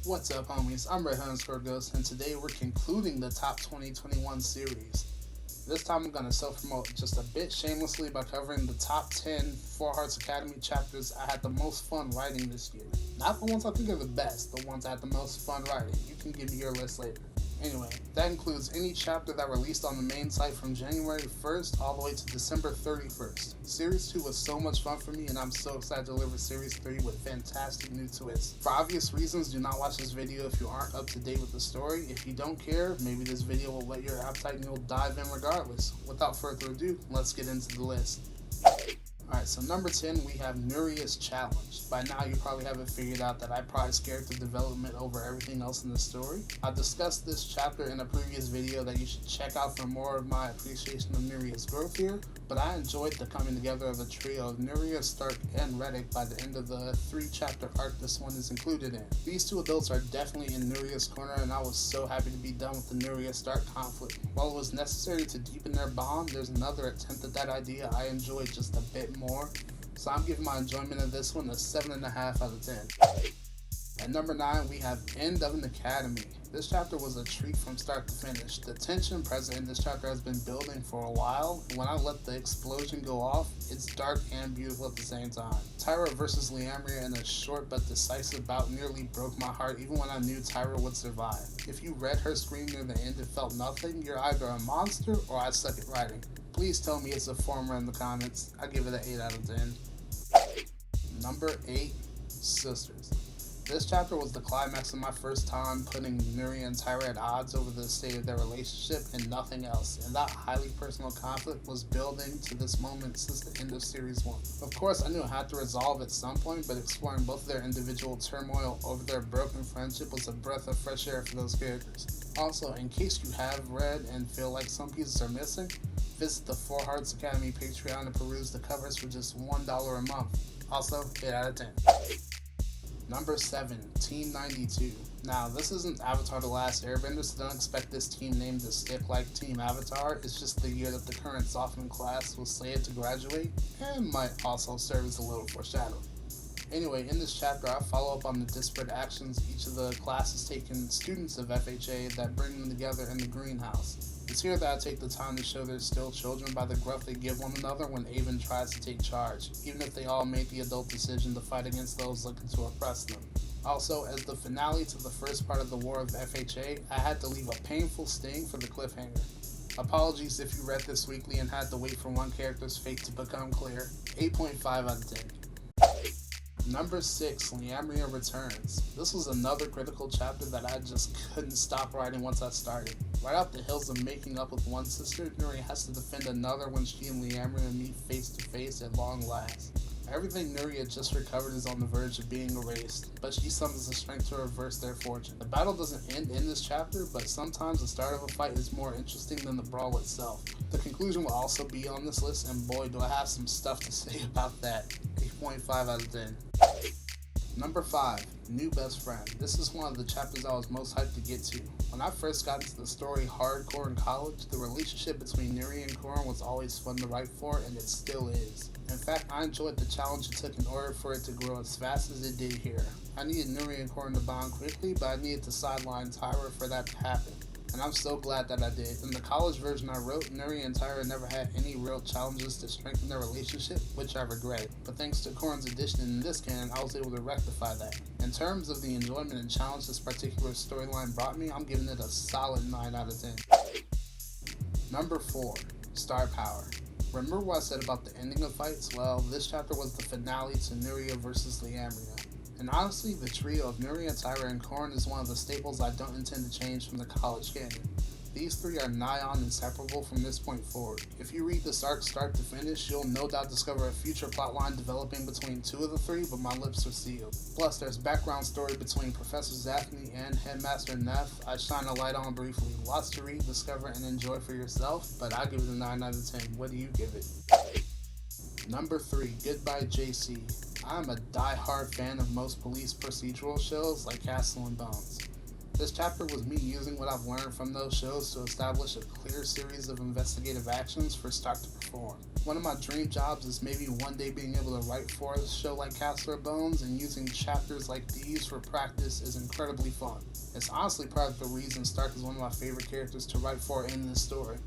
What's up, homies? I'm Red_Ghost, and today we're concluding the top 2021 series. This time I'm going to self-promote just a bit shamelessly by covering the top 10 Four Hearts Academy chapters I had the most fun writing this year. Not the ones I think are the best, the ones I had the most fun writing. You can give me your list later. Anyway, that includes any chapter that released on the main site from January 1st all the way to December 31st. Series 2 was so much fun for me, and I'm so excited to deliver Series 3 with fantastic new twists. For obvious reasons, do not watch this video if you aren't up to date with the story. If you don't care, maybe this video will whet your appetite and you'll dive in regardless. Without further ado, let's get into the list. Alright, so number 10, we have Nurius Challenge. By now you probably haven't figured out that I prize character development over everything else in the story. I discussed this chapter in a previous video that you should check out for more of my appreciation of Nurius' growth here, but I enjoyed the coming together of the trio of Nurius, Stark, and Reddick by the end of the 3-chapter arc this one is included in. These two adults are definitely in Nurius' corner, and I was so happy to be done with the Nurius-Stark conflict. While it was necessary to deepen their bond, there's another attempt at that idea I enjoyed just a bit more, so I'm giving my enjoyment of this one a 7.5 out of 10. At number 9, we have End of an Academy. This chapter was a treat from start to finish. The tension present in this chapter has been building for a while. When I let the explosion go off, it's dark and beautiful at the same time. Tyra versus Liamria in a short but decisive bout nearly broke my heart even when I knew Tyra would survive. If you read her scream near the end and felt nothing, you're either a monster or I suck at writing. Please tell me it's a former in the comments. I give it an 8 out of 10. Number 8, Sisters. This chapter was the climax of my first time putting Nuri and Tyra at odds over the state of their relationship and nothing else, and that highly personal conflict was building to this moment since the end of Series 1. Of course, I knew it had to resolve at some point, but exploring both their individual turmoil over their broken friendship was a breath of fresh air for those characters. Also, in case you have read and feel like some pieces are missing, visit the Four Hearts Academy Patreon and peruse the covers for just $1 a month. Also, 8 out of 10. Number 7, Team 92. Now, this isn't Avatar The Last Airbender, so don't expect this team name to stick like Team Avatar. It's just the year that the current sophomore class was slated to graduate, and might also serve as a little foreshadowing. Anyway, in this chapter, I follow up on the disparate actions each of the classes taken students of FHA that bring them together in the greenhouse. It's here that I take the time to show they're still children by the gruff they give one another when Avon tries to take charge, even if they all made the adult decision to fight against those looking to oppress them. Also, as the finale to the first part of the War of FHA, I had to leave a painful sting for the cliffhanger. Apologies if you read this weekly and had to wait for one character's fate to become clear. 8.5 out of 10. Number 6, Liamria Returns. This was another critical chapter that I just couldn't stop writing once I started. Right off the hills of making up with one sister, Nuri has to defend another when she and Liamria meet face to face at long last. Everything Nuri had just recovered is on the verge of being erased, but she summons the strength to reverse their fortune. The battle doesn't end in this chapter, but sometimes the start of a fight is more interesting than the brawl itself. The conclusion will also be on this list, and boy do I have some stuff to say about that. 8.5 out of 10. Number 5, New Best Friend. This is one of the chapters I was most hyped to get to. When I first got into the story hardcore in college, the relationship between Nuri and Corin was always fun to write for, and it still is. In fact, I enjoyed the challenge it took in order for it to grow as fast as it did here. I needed Nuri and Corin to bond quickly, but I needed to sideline Tyra for that to happen. And I'm so glad that I did. In the college version I wrote, Nuri and Tyra never had any real challenges to strengthen their relationship, which I regret. But thanks to Corin's addition in this canon, I was able to rectify that. In terms of the enjoyment and challenge this particular storyline brought me, I'm giving it a solid 9 out of 10. Number 4, Star Power. Remember what I said about the ending of fights? Well, this chapter was the finale to Nurius versus Liamria. And honestly, the trio of Nuri, Tyra, and Corin is one of the staples I don't intend to change from the college canon. These three are nigh on inseparable from this point forward. If you read this arc start to finish, you'll no doubt discover a future plotline developing between two of the three, but my lips are sealed. Plus, there's background story between Professor Zathny and Headmaster Neff I shine a light on briefly. Lots to read, discover, and enjoy for yourself, but I give it a 9 out of 10. What do you give it? Number 3, Goodbye JC. I'm a die-hard fan of most police procedural shows like Castle and Bones. This chapter was me using what I've learned from those shows to establish a clear series of investigative actions for Stark to perform form. One of my dream jobs is maybe one day being able to write for a show like Castle of Bones, and using chapters like these for practice is incredibly fun. It's honestly part of the reason Stark is one of my favorite characters to write for in this story.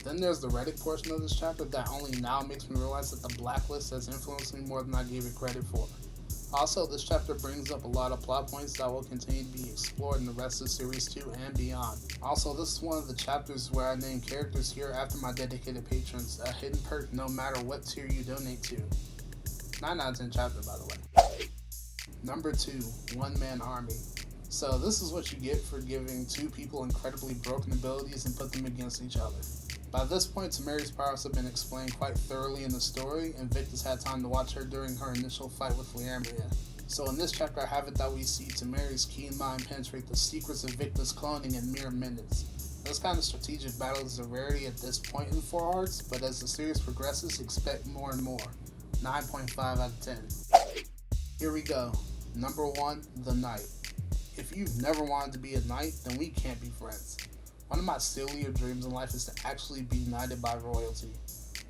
Then there's the Reddick portion of this chapter that only now makes me realize that the Blacklist has influenced me more than I gave it credit for. Also, this chapter brings up a lot of plot points that will continue to be explored in the rest of Series 2 and beyond. Also, this is one of the chapters where I name characters here after my dedicated patrons, a hidden perk no matter what tier you donate to. 9 out of 10 chapter, by the way. Number 2, One Man Army. So this is what you get for giving two people incredibly broken abilities and put them against each other. By this point, Tamari's powers have been explained quite thoroughly in the story, and Victus had time to watch her during her initial fight with Liamria. So in this chapter, I have it that we see Tamari's keen mind penetrate the secrets of Victus cloning in mere minutes. This kind of strategic battle is a rarity at this point in 4 arcs, but as the series progresses, expect more and more. 9.5 out of 10. Here we go. Number 1, the Knight. If you've never wanted to be a knight, then we can't be friends. One of my sillier dreams in life is to actually be knighted by royalty.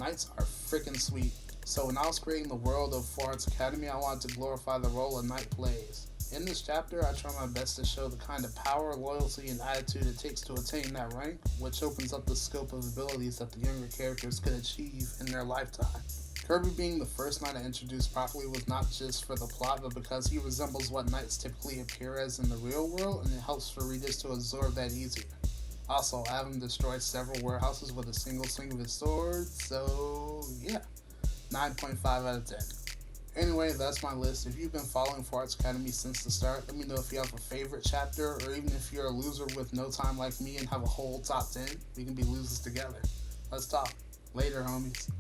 Knights are freaking sweet. So when I was creating the world of 4 Arts Academy, I wanted to glorify the role a knight plays. In this chapter, I try my best to show the kind of power, loyalty, and attitude it takes to attain that rank, which opens up the scope of abilities that the younger characters could achieve in their lifetime. Kirby being the first knight I introduced properly was not just for the plot, but because he resembles what knights typically appear as in the real world, and it helps for readers to absorb that easier. Also, I have him destroy several warehouses with a single swing of his sword, so yeah, 9.5 out of 10. Anyway, that's my list. If you've been following 4 Arts Academy since the start, let me know if you have a favorite chapter, or even if you're a loser with no time like me and have a whole top 10, we can be losers together. Let's talk. Later, homies.